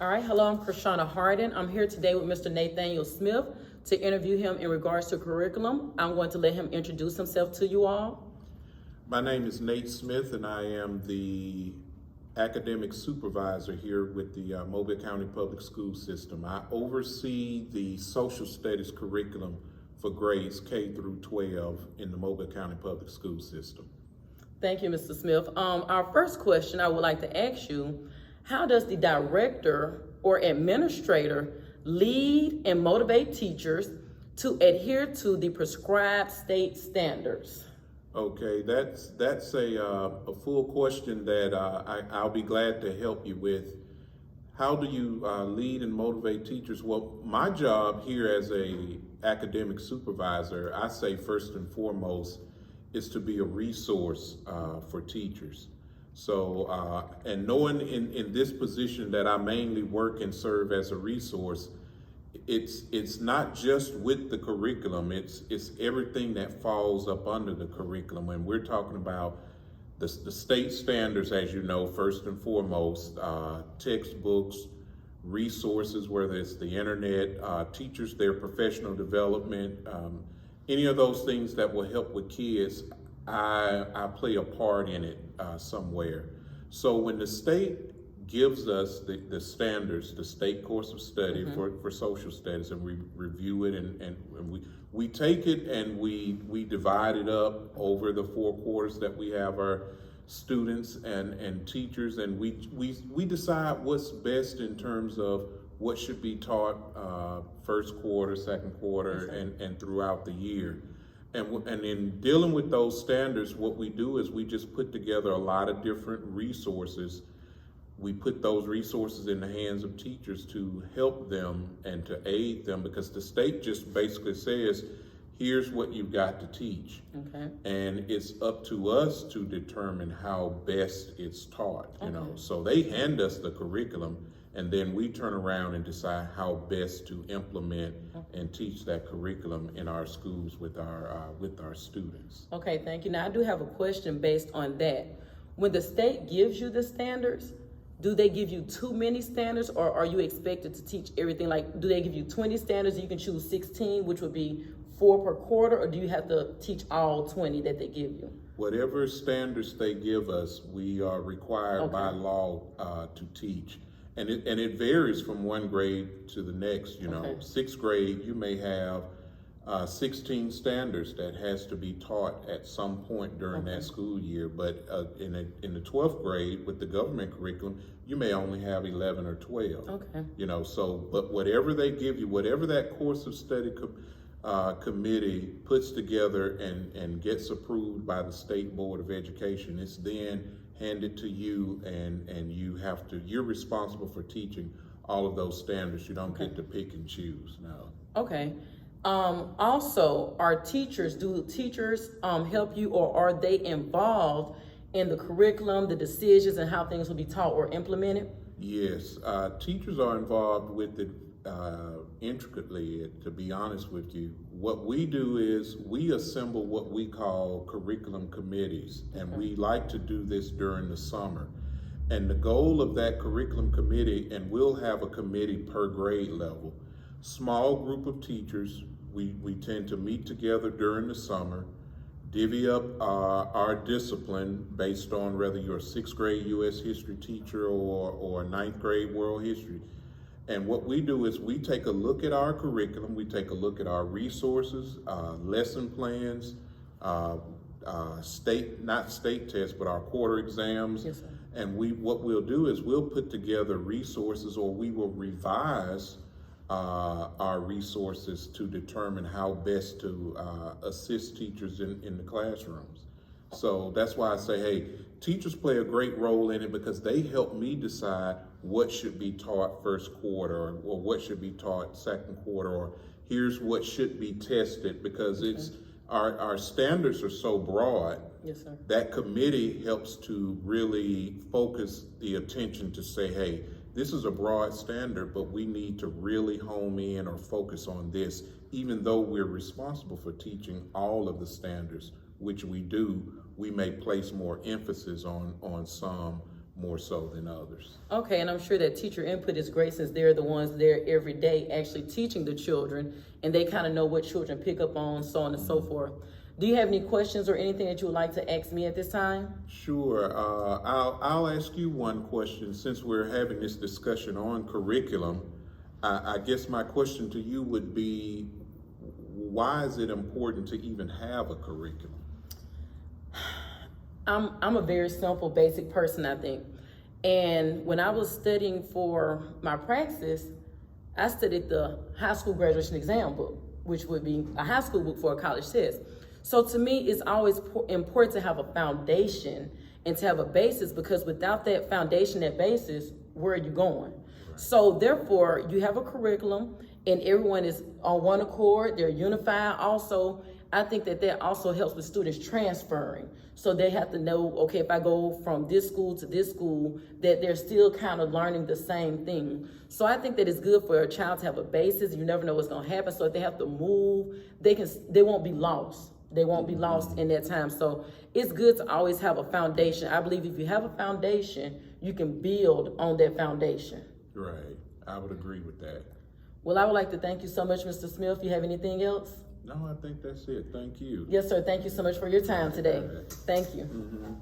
All right, hello, I'm Krishana Harden. I'm here today with Mr. Nathaniel Smith to interview him in regards to curriculum. I'm going to let him introduce himself to you all. My name is Nate Smith, and I am the academic supervisor here with the Mobile County Public School System. I oversee the social studies curriculum for grades K through 12 in the Mobile County Public School System. Thank you, Mr. Smith. Our first question I would like to ask you, how does the director or administrator lead and motivate teachers to adhere to the prescribed state standards? Okay, that's a full question that I'll be glad to help you with. How do you lead and motivate teachers? Well, my job here as a academic supervisor, I say first and foremost, is to be a resource for teachers. So, and knowing in this position that I mainly work and serve as a resource, it's not just with the curriculum, it's everything that falls up under the curriculum. And we're talking about the state standards, as you know, first and foremost, textbooks, resources, whether it's the internet, teachers, their professional development, any of those things that will help with kids, I play a part in it somewhere. So when the state gives us the standards, the state course of study for social studies, and we review it and we take it and we divide it up over the 4 quarters that we have our students and teachers, and we decide what's best in terms of what should be taught first quarter, second quarter, and throughout the year. And in dealing with those standards, what we do is we just put together a lot of different resources. We put those resources in the hands of teachers to help them and to aid them, because the state just basically says, here's what you've got to teach. Okay. And it's up to us to determine how best it's taught, you know. So they hand us the curriculum, and then we turn around and decide how best to implement and teach that curriculum in our schools with our students. Okay, thank you. Now I do have a question based on that. When the state gives you the standards, do they give you too many standards, or are you expected to teach everything? Like, do they give you 20 standards and you can choose 16, which would be 4 per quarter, or do you have to teach all 20 that they give you? Whatever standards they give us, we are required by law to teach. And it varies from one grade to the next. You know, 6th grade, you may have 16 standards that has to be taught at some point during that school year. But in the 12th grade with the government curriculum, you may only have 11 or 12. Okay. You know, so, but whatever they give you, whatever that course of study committee puts together and gets approved by the State Board of Education, it's then handed to you, and you're responsible for teaching all of those standards. You don't get to pick and choose, no. Okay. Also, do teachers help you, or are they involved in the curriculum, the decisions, and how things will be taught or implemented? Yes, teachers are involved with it intricately, to be honest with you. What we do is we assemble what we call curriculum committees, and we like to do this during the summer. And the goal of that curriculum committee, and we'll have a committee per grade level, small group of teachers, we tend to meet together during the summer, divvy up our discipline based on whether you're a 6th grade U.S. history teacher or a 9th grade world history. And what we do is we take a look at our curriculum, we take a look at our resources, lesson plans, not state tests, but our quarter exams. Yes, sir. And what we'll do is we'll put together resources, or we will revise our resources to determine how best to assist teachers in the classrooms. So that's why I say, hey, teachers play a great role in it, because they help me decide what should be taught first quarter, or what should be taught second quarter, or here's what should be tested, because it's our standards are so broad. Yes, sir. That committee helps to really focus the attention to say, hey, this is a broad standard, but we need to really home in or focus on this, even though we're responsible for teaching all of the standards, which we do. We may place more emphasis on some more so than others. Okay, and I'm sure that teacher input is great since they're the ones there every day actually teaching the children, and they kind of know what children pick up on, so on and so forth. Do you have any questions or anything that you would like to ask me at this time? Sure. I'll ask you one question. Since we're having this discussion on curriculum, I guess my question to you would be, why is it important to even have a curriculum? I'm a very simple, basic person, I think. And when I was studying for my praxis, I studied the high school graduation exam book, which would be a high school book for a college test. So to me, it's always important to have a foundation and to have a basis, because without that foundation, that basis, where are you going? So therefore, you have a curriculum and everyone is on one accord, they're unified. Also, I think that that also helps with students transferring. So they have to know, okay, if I go from this school to this school, that they're still kind of learning the same thing. So I think that it's good for a child to have a basis. You never know what's gonna happen. So if they have to move, they won't be lost. They won't be lost in that time. So it's good to always have a foundation. I believe if you have a foundation, you can build on that foundation. Right. I would agree with that. Well, I would like to thank you so much, Mr. Smith. You have anything else? No, I think that's it. Thank you. Yes, sir. Thank you so much for your time today. Thank you. Mm-hmm.